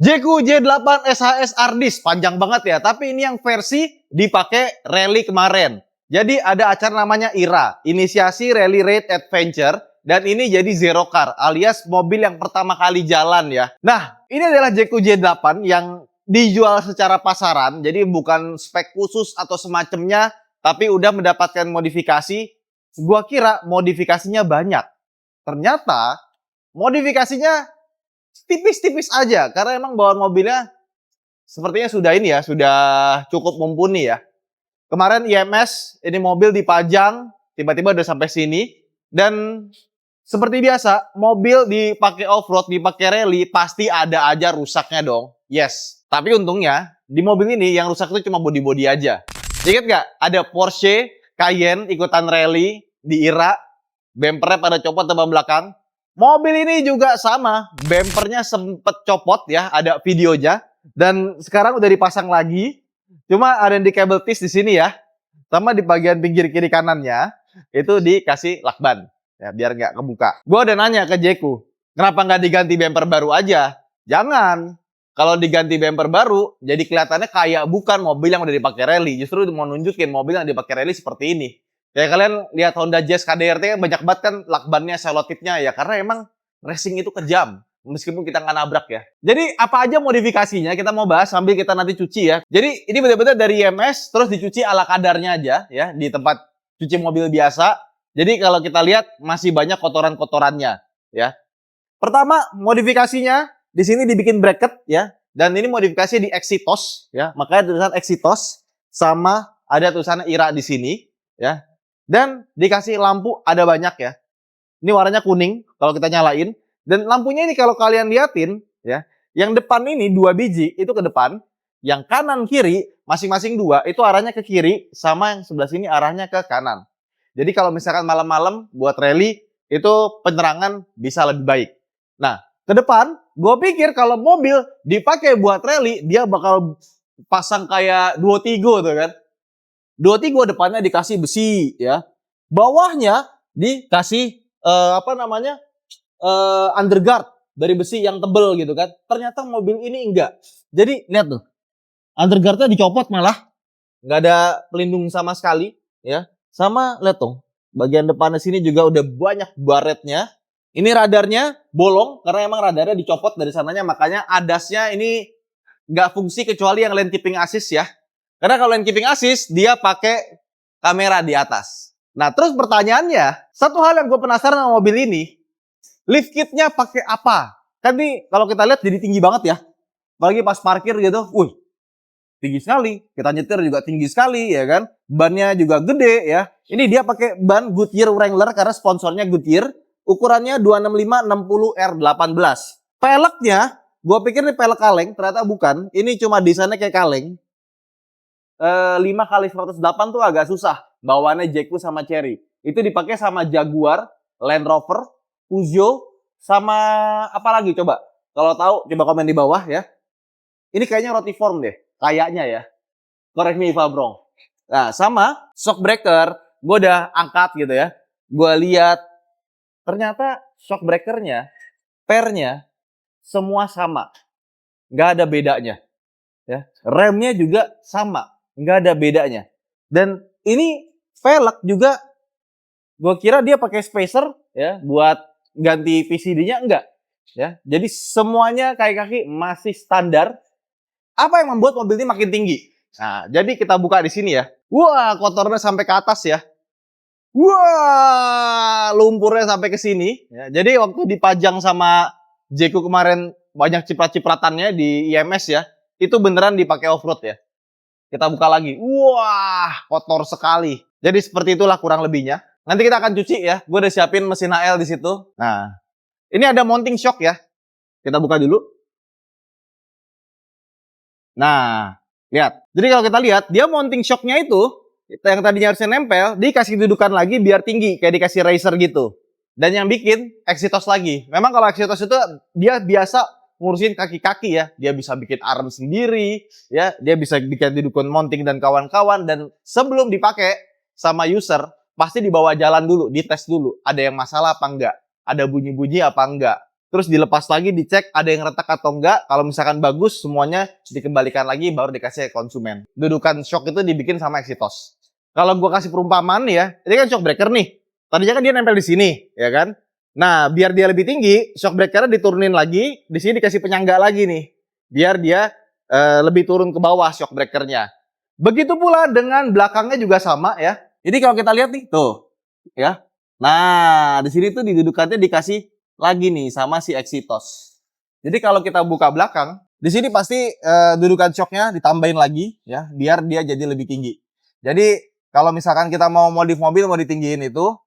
Jeku J8 SHS Ardis, panjang banget ya, tapi ini yang versi dipakai rally kemarin. Jadi ada acara namanya IRA, Inisiasi Rally Raid Adventure, dan ini jadi Zero Car, alias mobil yang pertama kali jalan ya. Nah, ini adalah Jeku J8 yang dijual secara pasaran, jadi bukan spek khusus atau semacamnya, tapi udah mendapatkan modifikasi. Gua kira modifikasinya banyak. Ternyata modifikasinya tipis-tipis aja, karena emang bawaan mobilnya sepertinya sudah ini ya, sudah cukup mumpuni ya. Kemarin IMS, ini mobil dipajang, tiba-tiba udah sampai sini, dan seperti biasa, mobil dipakai off-road, dipakai rally, pasti ada aja rusaknya dong. Yes, tapi untungnya, di mobil ini yang rusak itu cuma bodi-bodi aja. Ingat nggak? Ada Porsche Cayenne ikutan rally di IRA, bempernya pada copot depan belakang. Mobil ini juga sama, bempernya sempet copot ya, ada videonya. Dan sekarang udah dipasang lagi. Cuma ada di kabel tis di sini ya. Sama di bagian pinggir kiri kanannya, itu dikasih lakban. Ya, biar nggak kebuka. Gue udah nanya ke Jeku, kenapa nggak diganti bemper baru aja? Jangan. Kalau diganti bemper baru, jadi kelihatannya kayak bukan mobil yang udah dipakai rally. Justru mau nunjukin mobil yang dipakai rally seperti ini. Ya kalian lihat Honda Jazz KDRT banyak banget kan lakbannya, selotipnya ya. Karena emang racing itu kejam. Meskipun kita nggak nabrak ya. Jadi apa aja modifikasinya kita mau bahas sambil kita nanti cuci ya. Jadi ini benar-benar dari IMS terus dicuci ala kadarnya aja ya. Di tempat cuci mobil biasa. Jadi kalau kita lihat masih banyak kotoran-kotorannya ya. Pertama modifikasinya di sini dibikin bracket ya. Dan ini modifikasi di Exitos ya. Makanya tulisan Exitos sama ada tulisan IRA di sini ya. Dan dikasih lampu ada banyak ya. Ini warnanya kuning kalau kita nyalain. Dan lampunya ini kalau kalian liatin ya, yang depan ini 2 biji itu ke depan, yang kanan kiri masing-masing 2 itu arahnya ke kiri, sama yang sebelah sini arahnya ke kanan. Jadi kalau misalkan malam-malam buat rally itu penerangan bisa lebih baik. Nah, ke depan gue pikir kalau mobil dipakai buat rally dia bakal pasang kayak Duotigo tuh kan. Duotigo depannya dikasih besi ya. Bawahnya dikasih underguard dari besi yang tebel gitu kan. Ternyata mobil ini enggak. Jadi lihat tuh. Underguardnya dicopot malah. Enggak ada pelindung sama sekali ya. Sama lihat tuh. Bagian depannya sini juga udah banyak baretnya. Ini radarnya bolong karena emang radarnya dicopot dari sananya, makanya ADAS-nya ini nggak fungsi kecuali yang lane keeping assist ya. Karena kalau lane keeping assist dia pakai kamera di atas. Nah terus pertanyaannya, satu hal yang gue penasaran sama mobil ini, lift kitnya pakai apa? Kan nih kalau kita lihat jadi tinggi banget ya. Apalagi pas parkir gitu, tinggi sekali. Kita nyetir juga tinggi sekali ya kan. Bannya juga gede ya. Ini dia pakai ban Goodyear Wrangler karena sponsornya Goodyear. Ukurannya 265/60R18. Peleknya, gue pikir ini pelek kaleng, ternyata bukan. Ini cuma desainnya kayak kaleng. 5x108 tuh agak susah. Bawaannya Jeku sama Cherry. Itu dipakai sama Jaguar, Land Rover, Peugeot, sama apa lagi coba? Kalau tahu coba komen di bawah ya. Ini kayaknya Rotiform deh, kayaknya ya. Correct me if I'm wrong. Nah, sama shock breaker, gue udah angkat gitu ya. Gue lihat ternyata shock breakernya, pernya semua sama, nggak ada bedanya. Ya, remnya juga sama, nggak ada bedanya. Dan ini velg juga, gue kira dia pakai spacer ya buat ganti PCD-nya, enggak. Ya, jadi semuanya kaki-kaki masih standar. Apa yang membuat mobil ini makin tinggi? Nah, jadi kita buka di sini ya. Wah, kotornya sampai ke atas ya. Wah, lumpurnya sampai ke sini. Ya, jadi waktu dipajang sama Jeku kemarin banyak ciprat-cipratannya di IMS ya. Itu beneran dipakai off-road ya. Kita buka lagi. Wah, kotor sekali. Jadi seperti itulah kurang lebihnya. Nanti kita akan cuci ya. Gue udah siapin mesin HL di situ. Nah, ini ada mounting shock ya. Kita buka dulu. Nah, lihat. Jadi kalau kita lihat, dia mounting shocknya itu yang tadinya harusnya nempel, dikasih dudukan lagi biar tinggi, kayak dikasih racer gitu. Dan yang bikin Exitos lagi. Memang kalau Exitos itu dia biasa ngurusin kaki-kaki ya. Dia bisa bikin arm sendiri, ya. Dia bisa bikin dudukan mounting dan kawan-kawan. Dan sebelum dipakai sama user, pasti dibawa jalan dulu, dites dulu. Ada yang masalah apa enggak? Ada bunyi-bunyi apa enggak? terus dilepas lagi, dicek ada yang retak atau enggak. Kalau misalkan bagus, semuanya dikembalikan lagi, baru dikasih ke konsumen. Dudukan shock itu dibikin sama Exitos. Kalau gua kasih perumpamaan nih ya, ini kan shock breaker nih. Tadinya kan dia nempel di sini, ya kan? Nah, biar dia lebih tinggi, shock breakernya diturunin lagi, di sini dikasih penyangga lagi nih. Biar dia lebih turun ke bawah shock breakernya. Begitu pula dengan belakangnya juga sama ya. Jadi kalau kita lihat nih, tuh, ya. Nah, di sini tuh didudukannya dikasih lagi nih sama si Exitos. Jadi kalau kita buka belakang, di sini pasti dudukan shocknya ditambahin lagi ya, biar dia jadi lebih tinggi. Jadi kalau misalkan kita mau modif mobil mau ditinggiin itu,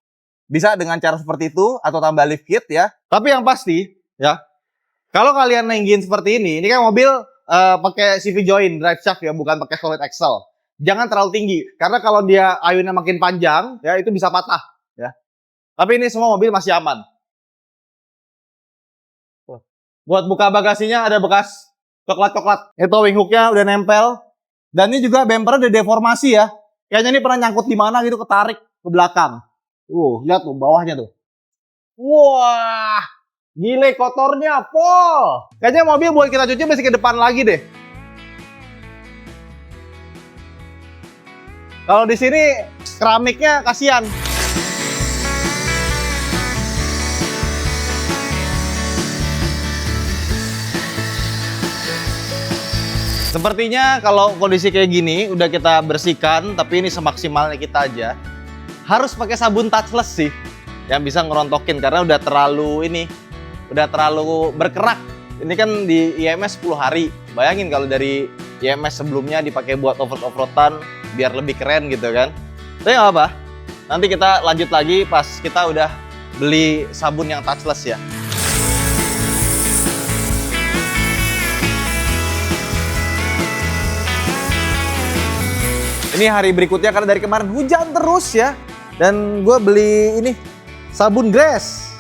bisa dengan cara seperti itu atau tambah lift kit ya. Tapi yang pasti ya, kalau kalian naingin seperti ini kan mobil pakai CV joint drive shaft ya, bukan pakai solid axle. Jangan terlalu tinggi karena kalau dia ayunnya makin panjang ya itu bisa patah ya. Tapi ini semua mobil masih aman. Buat buka bagasinya ada bekas coklat-coklat. Itu wing hooknya udah nempel. Dan ini juga bumpernya udah deformasi ya. Kayaknya ini pernah nyangkut di mana gitu, ketarik ke belakang. Lihat tuh bawahnya tuh. Wah, gile kotornya, Pol. Kayaknya mobil buat kita cuci masih ke depan lagi deh. Kalau di sini keramiknya kasihan. Sepertinya kalau kondisi kayak gini udah kita bersihkan, tapi ini semaksimalnya kita aja. Harus pakai sabun touchless sih yang bisa ngerontokin karena udah terlalu berkerak. Ini kan di IMS 10 hari. Bayangin kalau dari IMS sebelumnya dipakai buat off-road-off-roadan biar lebih keren gitu kan. Tapi nggak apa, nanti kita lanjut lagi pas kita udah beli sabun yang touchless ya. Ini hari berikutnya karena dari kemarin hujan terus ya. Dan gue beli ini sabun Grass.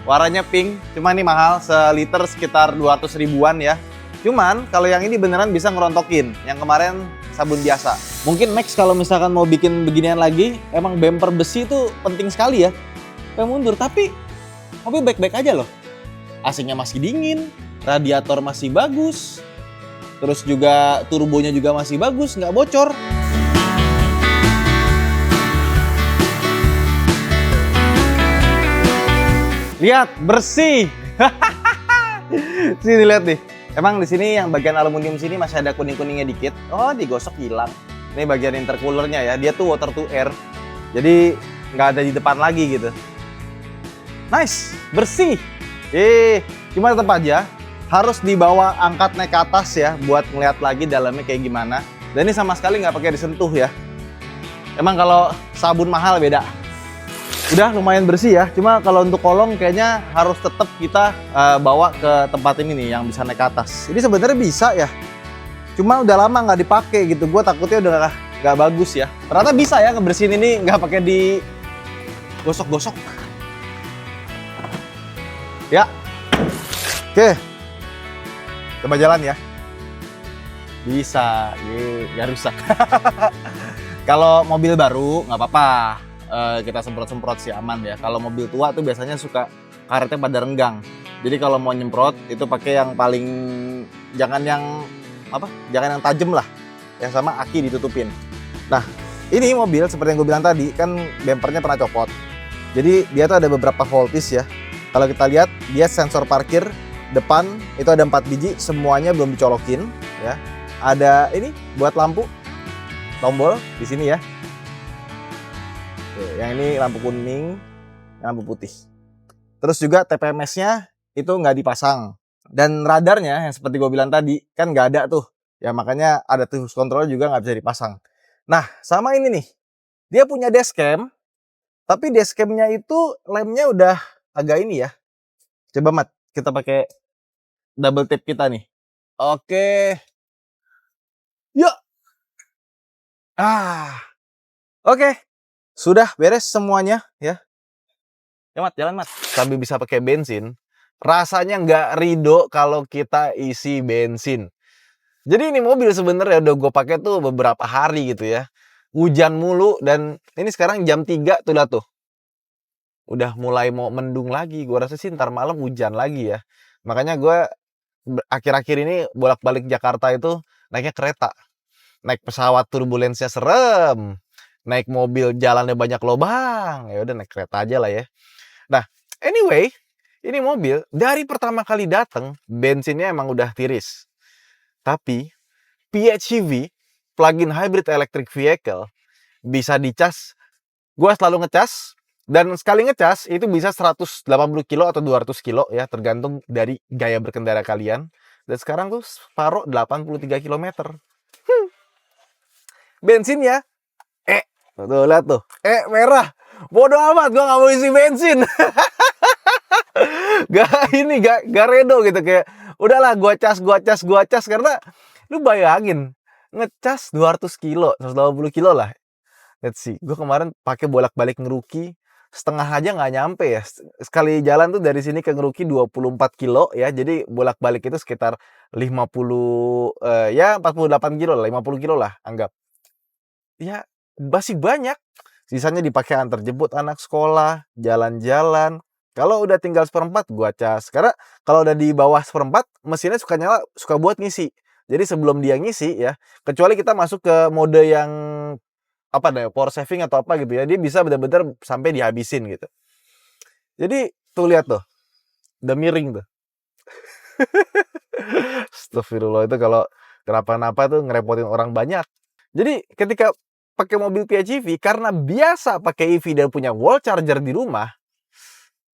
Warnanya pink, cuma ini mahal, seliter sekitar 200 ribuan ya. Cuman kalau yang ini beneran bisa ngerontokin. Yang kemarin sabun biasa. Mungkin Max kalau misalkan mau bikin beginian lagi, emang bumper besi itu penting sekali ya. Kayak mundur, tapi mobil baik-baik aja loh. AC-nya masih dingin, radiator masih bagus. Terus juga turbonya juga masih bagus, nggak bocor. Lihat, bersih. Sini lihat nih. Emang di sini yang bagian aluminium sini masih ada kuning-kuningnya dikit. Oh, digosok hilang. Ini bagian intercoolernya ya. Dia tuh water to air. Jadi nggak ada di depan lagi gitu. Nice, bersih. Cuma tetap aja harus dibawa angkat naik ke atas ya buat ngeliat lagi dalamnya kayak gimana. Dan ini sama sekali nggak pakai disentuh ya. Emang kalau sabun mahal beda. Udah lumayan bersih ya, cuma kalau untuk kolong kayaknya harus tetap kita bawa ke tempat ini nih yang bisa naik ke atas. Ini sebenarnya bisa ya, cuma udah lama nggak dipakai gitu. Gue takutnya udah nggak bagus ya. Ternyata bisa ya ngebersihin ini nggak pakai di gosok-gosok. Ya, oke, coba jalan ya. Bisa, nggak rusak. Kalau mobil baru nggak apa-apa. Kita semprot-semprot sih aman ya. Kalau mobil tua tuh biasanya suka karetnya pada renggang. Jadi kalau mau nyemprot itu pakai yang paling jangan yang tajam lah. Yang sama aki ditutupin. Nah, ini mobil seperti yang gue bilang tadi kan bempernya pernah copot. Jadi dia tuh ada beberapa voltage ya. Kalau kita lihat dia sensor parkir depan itu ada 4 biji, semuanya belum dicolokin ya. Ada ini buat lampu tombol di sini ya. Yang ini lampu kuning, lampu putih. Terus juga TPMS-nya itu nggak dipasang. Dan radarnya yang seperti gue bilang tadi kan nggak ada tuh. Ya makanya ada cruise control juga nggak bisa dipasang. Nah sama ini nih, dia punya dashcam. Tapi dashcam-nya itu lemnya udah agak ini ya. Coba Mat, kita pakai double tap kita nih. Oke. Yuk. Oke. Sudah beres semuanya ya. Ya Mat, jalan Mat. Sambil bisa pakai bensin, rasanya nggak ridho kalau kita isi bensin. Jadi ini mobil sebenarnya udah gue pakai tuh beberapa hari gitu ya. Hujan mulu dan ini sekarang jam 3 tuh lah tuh. udah mulai mau mendung lagi. Gua rasa sih ntar malam hujan lagi ya. Makanya gue akhir-akhir ini bolak-balik Jakarta itu naiknya kereta. Naik pesawat turbulensinya serem. Naik mobil jalannya banyak lobang. Ya udah naik kereta aja lah ya. Nah, anyway, ini mobil dari pertama kali datang bensinnya emang udah tiris. Tapi PHEV, plug-in hybrid electric vehicle, bisa dicas. Gua selalu ngecas, dan sekali ngecas itu bisa 180 kilo atau 200 kilo ya, tergantung dari gaya berkendara kalian. Dan sekarang tuh separuh 83 kilometer. Bensinnya, tuh lihat tuh, merah. Bodoh amat, gua nggak mau isi bensin. gak redo gitu, kayak udahlah gua cas karena lu bayangin ngecas 200 kilo, 180 kilo lah. Let's see, gue kemarin pakai bolak-balik Ngeruki setengah aja nggak nyampe ya. Sekali jalan tuh dari sini ke Ngeruki 24 kilo ya. Jadi bolak-balik itu sekitar 50 ya 48 kilo lah, 50 kilo lah anggap. Ya masih banyak. Sisanya dipakai antar jemput anak sekolah, jalan-jalan. Kalau udah tinggal seperempat gua cas. Karena kalau udah di bawah seperempat mesinnya suka nyala, suka buat ngisi. Jadi sebelum dia ngisi ya, kecuali kita masuk ke mode yang apa deh, power saving atau apa gitu ya, dia bisa benar-benar sampai dihabisin gitu. Jadi tuh lihat tuh, udah miring tuh. Astagfirullah, itu kalau kenapa-napa tuh ngerepotin orang banyak. Jadi ketika pakai mobil PHEV, karena biasa pakai EV dan punya wall charger di rumah,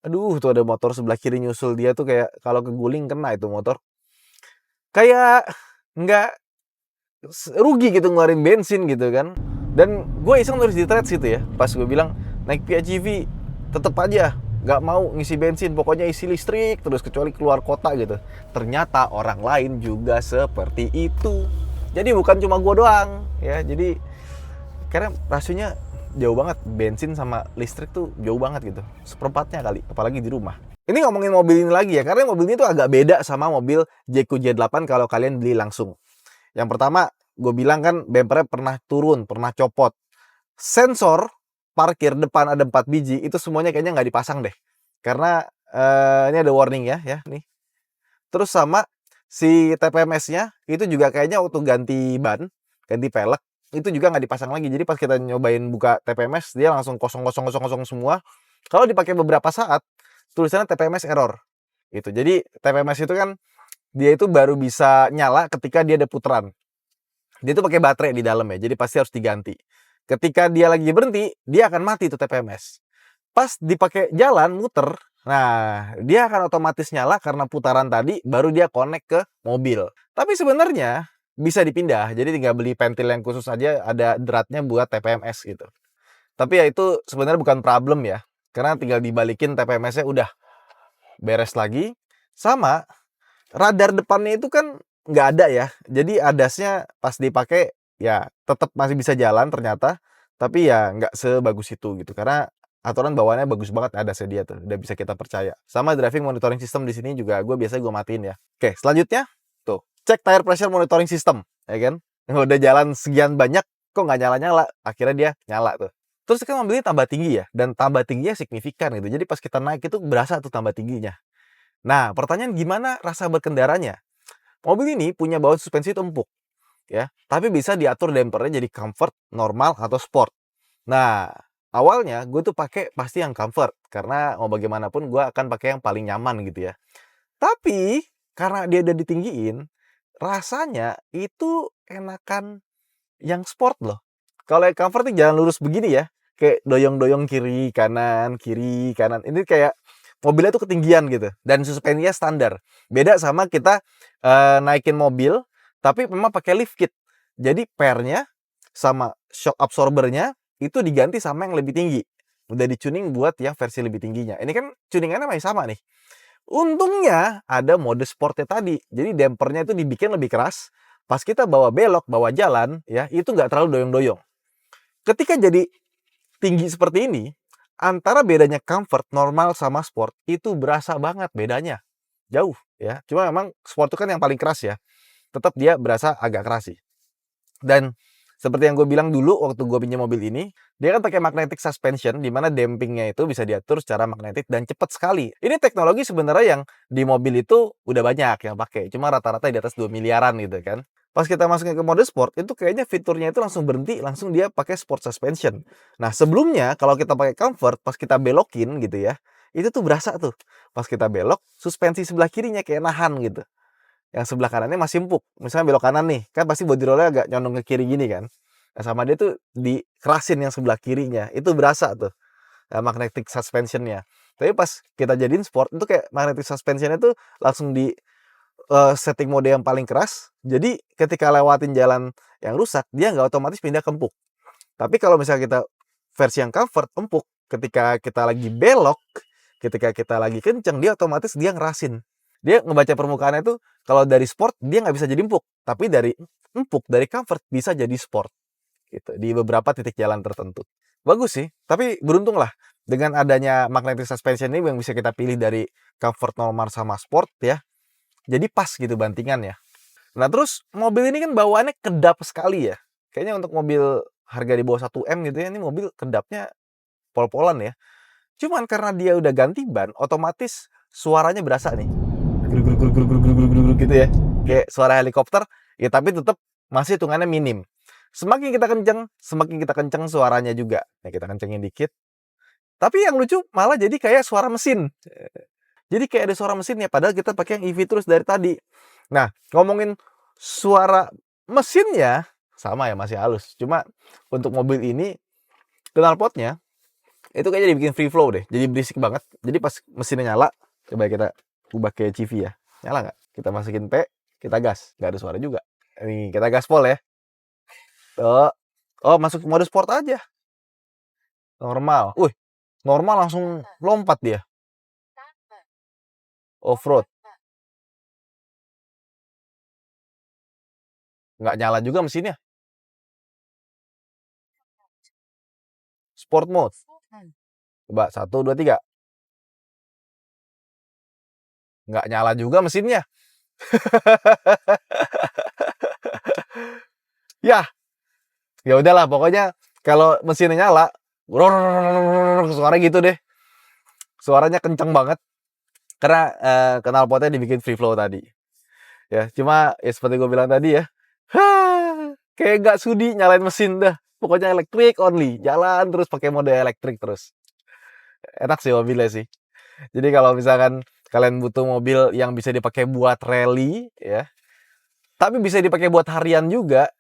aduh tuh ada motor sebelah kiri nyusul dia tuh, kayak kalau keguling kena itu motor. Kayak nggak rugi gitu ngeluarin bensin gitu kan. Dan gue iseng nulis di threads gitu ya, pas gue bilang naik PHEV tetep aja nggak mau ngisi bensin, pokoknya isi listrik terus kecuali keluar kota gitu. Ternyata orang lain juga seperti itu. Jadi bukan cuma gue doang ya. Jadi karena rasionya jauh banget, bensin sama listrik tuh jauh banget gitu, seperempatnya kali, apalagi di rumah. Ini ngomongin mobil ini lagi ya, karena mobil ini tuh agak beda sama mobil Jayco J8 kalau kalian beli langsung. Yang pertama, gue bilang kan bempernya pernah turun, pernah copot. Sensor parkir depan ada 4 biji, itu semuanya kayaknya nggak dipasang deh. Karena ini ada warning ya nih. Terus sama si TPMS-nya itu juga kayaknya waktu ganti ban, ganti pelek, itu juga nggak dipasang lagi. Jadi pas kita nyobain buka TPMS, dia langsung kosong semua. Kalau dipakai beberapa saat, tulisannya TPMS error. Gitu. Jadi TPMS itu kan dia itu baru bisa nyala ketika dia ada putaran. Dia itu pakai baterai di dalam ya, jadi pasti harus diganti. Ketika dia lagi berhenti, dia akan mati tuh TPMS. Pas dipakai jalan muter, nah dia akan otomatis nyala karena putaran tadi, baru dia connect ke mobil. Tapi sebenarnya bisa dipindah, jadi tinggal beli pentil yang khusus aja, ada dratnya buat TPMS gitu. Tapi ya itu sebenarnya bukan problem ya, karena tinggal dibalikin TPMS-nya udah beres lagi. Sama radar depannya itu kan nggak ada ya, jadi ADAS-nya pas dipakai ya tetap masih bisa jalan ternyata, tapi ya nggak sebagus itu gitu, karena aturan bawaannya bagus banget ADAS-nya dia tuh, udah bisa kita percaya. Sama driving monitoring system di sini juga gue matiin ya. Oke, selanjutnya tuh cek tire pressure monitoring system, ya kan? Udah jalan sekian banyak kok nggak nyala-nyala, akhirnya dia nyala tuh. Terus kan mobilnya tambah tinggi ya, dan tambah tingginya signifikan gitu. Jadi pas kita naik itu berasa tuh tambah tingginya. Nah, pertanyaan gimana rasa berkendaranya? Mobil ini punya baut suspensi empuk, ya, tapi bisa diatur dampernya jadi comfort, normal, atau sport. Nah, awalnya gue tuh pakai pasti yang comfort, karena mau bagaimanapun gue akan pakai yang paling nyaman gitu ya. Tapi karena dia udah ditinggiin, rasanya itu enakan yang sport loh. Kalau yang comfort nih jalan lurus begini ya, kayak doyong-doyong kiri kanan. Ini kayak mobilnya tuh ketinggian gitu, dan suspensinya standar. Beda sama kita naikin mobil, tapi memang pakai lift kit. Jadi pernya sama shock absorbernya itu diganti sama yang lebih tinggi. Udah di-tuning buat yang versi lebih tingginya. Ini kan tuningannya masih sama nih. Untungnya ada mode sportnya tadi. Jadi dampernya itu dibikin lebih keras. Pas kita bawa belok, bawa jalan, ya itu nggak terlalu doyong-doyong. Ketika jadi tinggi seperti ini, antara bedanya comfort, normal, sama sport, itu berasa banget bedanya. Jauh ya. Cuma memang sport itu kan yang paling keras ya. Tetap dia berasa agak keras sih. Dan Seperti yang gue bilang dulu waktu gue pinjam mobil ini, dia kan pakai magnetic suspension, di mana dampingnya itu bisa diatur secara magnetik dan cepat sekali. Ini teknologi sebenarnya yang di mobil itu udah banyak yang pakai, cuma rata-rata di atas 2 miliaran gitu kan. Pas kita masukin ke mode sport, itu kayaknya fiturnya itu langsung berhenti, langsung dia pakai sport suspension. Nah, sebelumnya kalau kita pakai comfort, pas kita belokin gitu ya, itu tuh berasa tuh. Pas kita belok, suspensi sebelah kirinya kayak nahan gitu. Yang sebelah kanannya masih empuk. Misalnya belok kanan nih, kan pasti body rollnya agak condong ke kiri gini kan. Nah, sama dia tuh dikerasin yang sebelah kirinya. Itu berasa tuh magnetic suspensionnya. Tapi pas kita jadiin sport, itu kayak magnetic suspensionnya tuh langsung di setting mode yang paling keras. Jadi ketika lewatin jalan yang rusak, dia nggak otomatis pindah ke empuk. Tapi kalau misalnya kita versi yang comfort, empuk. Ketika kita lagi belok, ketika kita lagi kenceng, dia otomatis dia ngerasin. Dia ngebaca permukaannya tuh, kalau dari sport, dia nggak bisa jadi empuk. Tapi dari empuk, dari comfort, bisa jadi sport. Gitu, di beberapa titik jalan tertentu. Bagus sih, tapi beruntung lah. Dengan adanya magnetic suspension ini yang bisa kita pilih dari comfort normal sama sport ya. Jadi pas gitu bantingannya. Nah terus mobil ini kan bawaannya kedap sekali ya. Kayaknya untuk mobil harga di bawah 1 M gitu ya, ini mobil kedapnya pol-polan ya. Cuman karena dia udah ganti ban, otomatis suaranya berasa nih. Gitu ya. Kayak suara helikopter, ya tapi tetap masih hitungannya minim. Semakin kita kenceng suaranya juga. Nah, kita kencengin dikit. Tapi yang lucu malah jadi kayak suara mesin. Jadi kayak ada suara mesinnya, padahal kita pakai yang EV terus dari tadi. Nah, ngomongin suara mesinnya, sama ya, masih halus. Cuma untuk mobil ini, knalpotnya, itu kayaknya dibikin free flow deh. Jadi berisik banget. Jadi pas mesinnya nyala, coba kita ubah ke CV ya. Nyala nggak? Kita masukin P, kita gas. Nggak ada suara juga. Ini kita gaspol ya. Tuh. Oh, masuk mode sport aja. Normal. Wih, normal langsung lompat dia. Off-road. Nggak nyala juga mesinnya. Sport mode. Coba, 1, 2, 3. Nggak nyala juga mesinnya. Ya, ya udahlah. Pokoknya kalau mesinnya nyala, suara gitu deh. Suaranya kenceng banget. Karena knalpotnya dibikin free flow tadi. Ya, cuma ya seperti gue bilang tadi ya. Kayak nggak sudi nyalain mesin dah. Pokoknya elektrik only. Jalan terus pakai mode elektrik terus. Enak sih mobilnya sih. Jadi kalau misalkan kalian butuh mobil yang bisa dipakai buat rally ya, tapi bisa dipakai buat harian juga,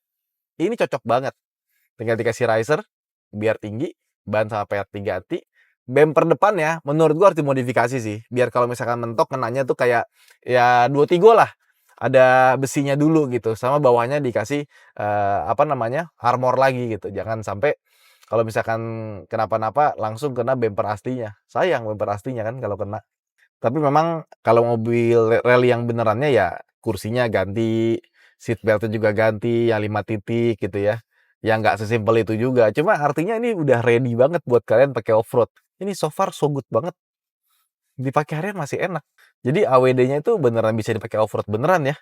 ini cocok banget. Tinggal dikasih riser biar tinggi, ban sama pet diganti. Bumper depannya menurut gua harus dimodifikasi sih, biar kalau misalkan mentok kenanya tuh kayak ya 2 Tigo lah. Ada besinya dulu gitu, sama bawahnya dikasih armor lagi gitu. Jangan sampai kalau misalkan kenapa-napa langsung kena bumper aslinya. Sayang bumper aslinya kan kalau kena. Tapi memang kalau mobil rally yang benerannya ya kursinya ganti, seat belt-nya juga ganti, yang 5 titik gitu ya. Ya nggak sesimpel itu juga. Cuma artinya ini udah ready banget buat kalian pakai off-road. Ini so far so good banget. Dipakai harian masih enak. Jadi AWD-nya itu beneran bisa dipakai off-road beneran ya.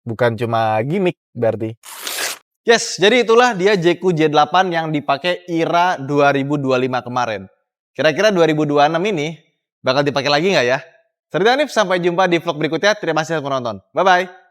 Bukan cuma gimmick berarti. Yes, jadi itulah dia JQ J8 yang dipakai IRA 2025 kemarin. Kira-kira 2026 ini bakal dipakai lagi nggak ya? Cerita Hanif, sampai jumpa di vlog berikutnya. Terima kasih telah menonton. Bye-bye.